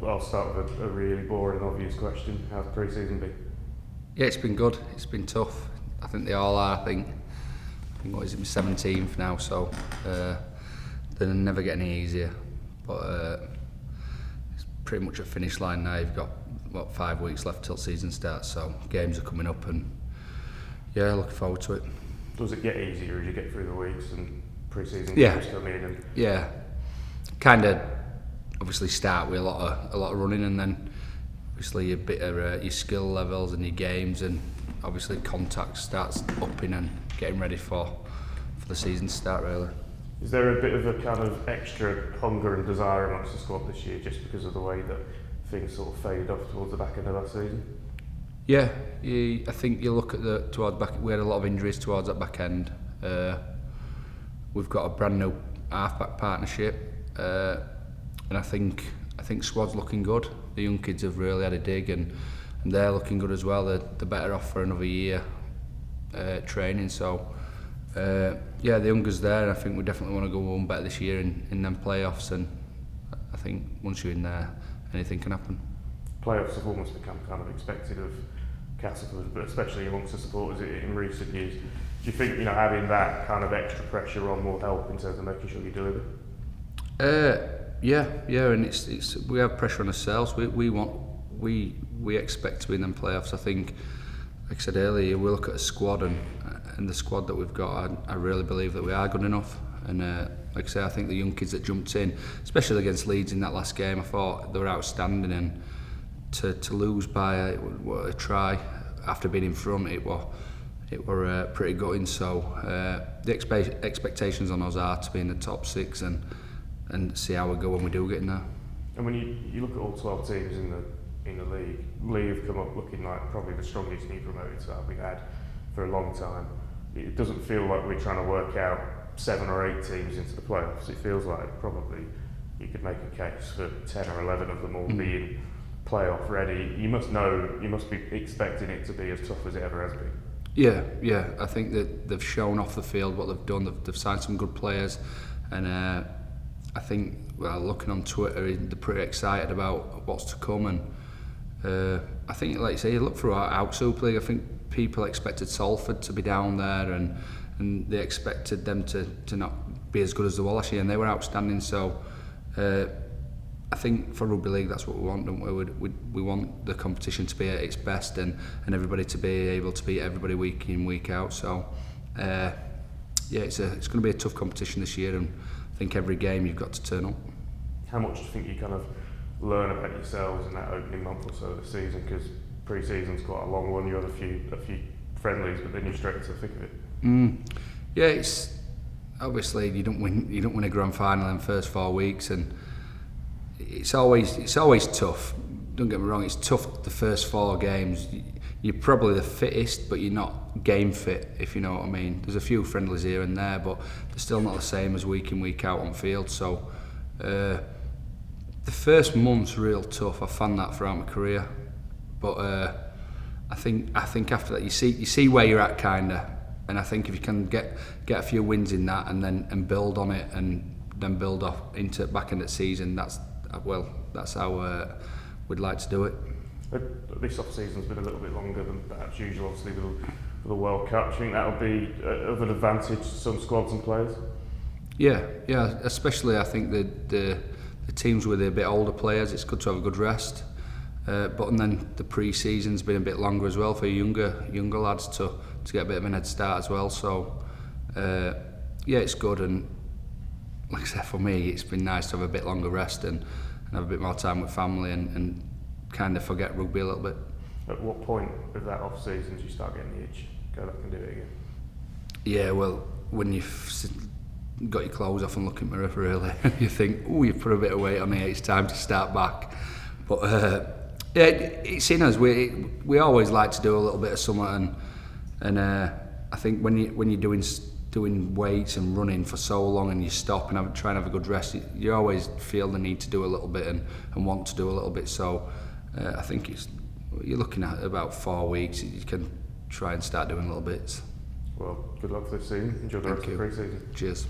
I'll start with a really boring, obvious question. How's pre-season been? Yeah, it's been good. It's been tough. I think they all are. I think what is it, 17th now, so they're never getting any easier. But it's pretty much a finish line now. You've got 5 weeks left till season starts, so games are coming up, and yeah, looking forward to it. Does it get easier as you get through the weeks and pre-season Yeah. games come in? And Yeah, kind of. Obviously, start with a lot of running, and then obviously a bit of your skill levels and your games, and obviously contact starts upping and getting ready for the season to start, really. Is there a bit of a kind of extra hunger and desire amongst the squad this year, just because of the way that things sort of faded off towards the back end of last season? Yeah, I think you look at towards back. We had a lot of injuries towards that back end. We've got a brand new halfback partnership, and I think squad's looking good. The young kids have really had a dig, and they're looking good as well. They're better off for another year training. So yeah, the youngers there, and I think we definitely want to go one better this year in them playoffs. And I think once you're in there, anything can happen. Playoffs have almost become kind of expected of Castleford, but especially amongst the supporters in recent years. Do you think having that kind of extra pressure on will help in terms of making sure you deliver? Yeah, and it's we have pressure on ourselves. We expect to be in them playoffs. I think, like I said earlier, we look at a squad and the squad that we've got. I really believe that we are good enough. And like I say, I think the young kids that jumped in, especially against Leeds in that last game, I thought they were outstanding. And to lose by a try after being in front, it were pretty gutting. So the expectations on us are to be in the top 6 and see how we go when we do get in there. And when you look at all 12 teams in the league, Lee have come up looking like probably the strongest new promoted side we've had for a long time. It doesn't feel like we're trying to work out 7 or 8 teams into the playoffs. It feels like probably you could make a case for 10 or 11 of them all being playoff ready. You must be expecting it to be as tough as it ever has been. Yeah. I think that they've shown off the field what they've done. They've signed some good players, and I think, looking on Twitter, they're pretty excited about what's to come. And I think, like you say, you look throughout Super League, I think people expected Salford to be down there, and they expected them to not be as good as they were last year, and they were outstanding. So I think for Rugby League, that's what we want, don't we? We want the competition to be at its best, and everybody to be able to beat everybody week in, week out. So yeah, it's going to be a tough competition this year, and I think every game you've got to turn up. How much do you think you kind of learn about yourselves in that opening month or so of the season? Because pre-season's quite a long one. You have a few friendlies, but then you're straight into the thick of it. Yeah, it's obviously you don't win a grand final in the first 4 weeks, and it's always tough. Don't get me wrong, it's tough the first 4 games. You're probably the fittest, but you're not game fit, if you know what I mean. There's a few friendlies here and there, but they're still not the same as week in, week out on field. So the first month's real tough. I found that throughout my career, but I think after that you see where you're at, kinda. And I think if you can get a few wins in that and build on it, and then build off into back end of the season, that's how we'd like to do it. This off-season's been a little bit longer than perhaps usual, obviously, with the World Cup. Do you think that'll be of an advantage to some squads and players? Yeah, especially I think the teams with a bit older players, it's good to have a good rest. And then the pre-season's been a bit longer as well for younger lads to get a bit of an head start as well. So yeah, it's good, and like I said, for me, it's been nice to have a bit longer rest and have a bit more time with family and kind of forget rugby a little bit. At what point of that off-season do you start getting the itch? Go back and do it again? Yeah, well, when you've got your clothes off and look in the mirror, really, you think, oh, you've put a bit of weight on here, it's time to start back. But yeah, it's in us. We always like to do a little bit of something, and I think when you're doing weights and running for so long and you stop and try and have a good rest, you always feel the need to do a little bit and want to do a little bit. So I think you're looking at about 4 weeks. You can try and start doing little bits. Well, good luck for this season. Enjoy the rest of the pre-season. Cheers.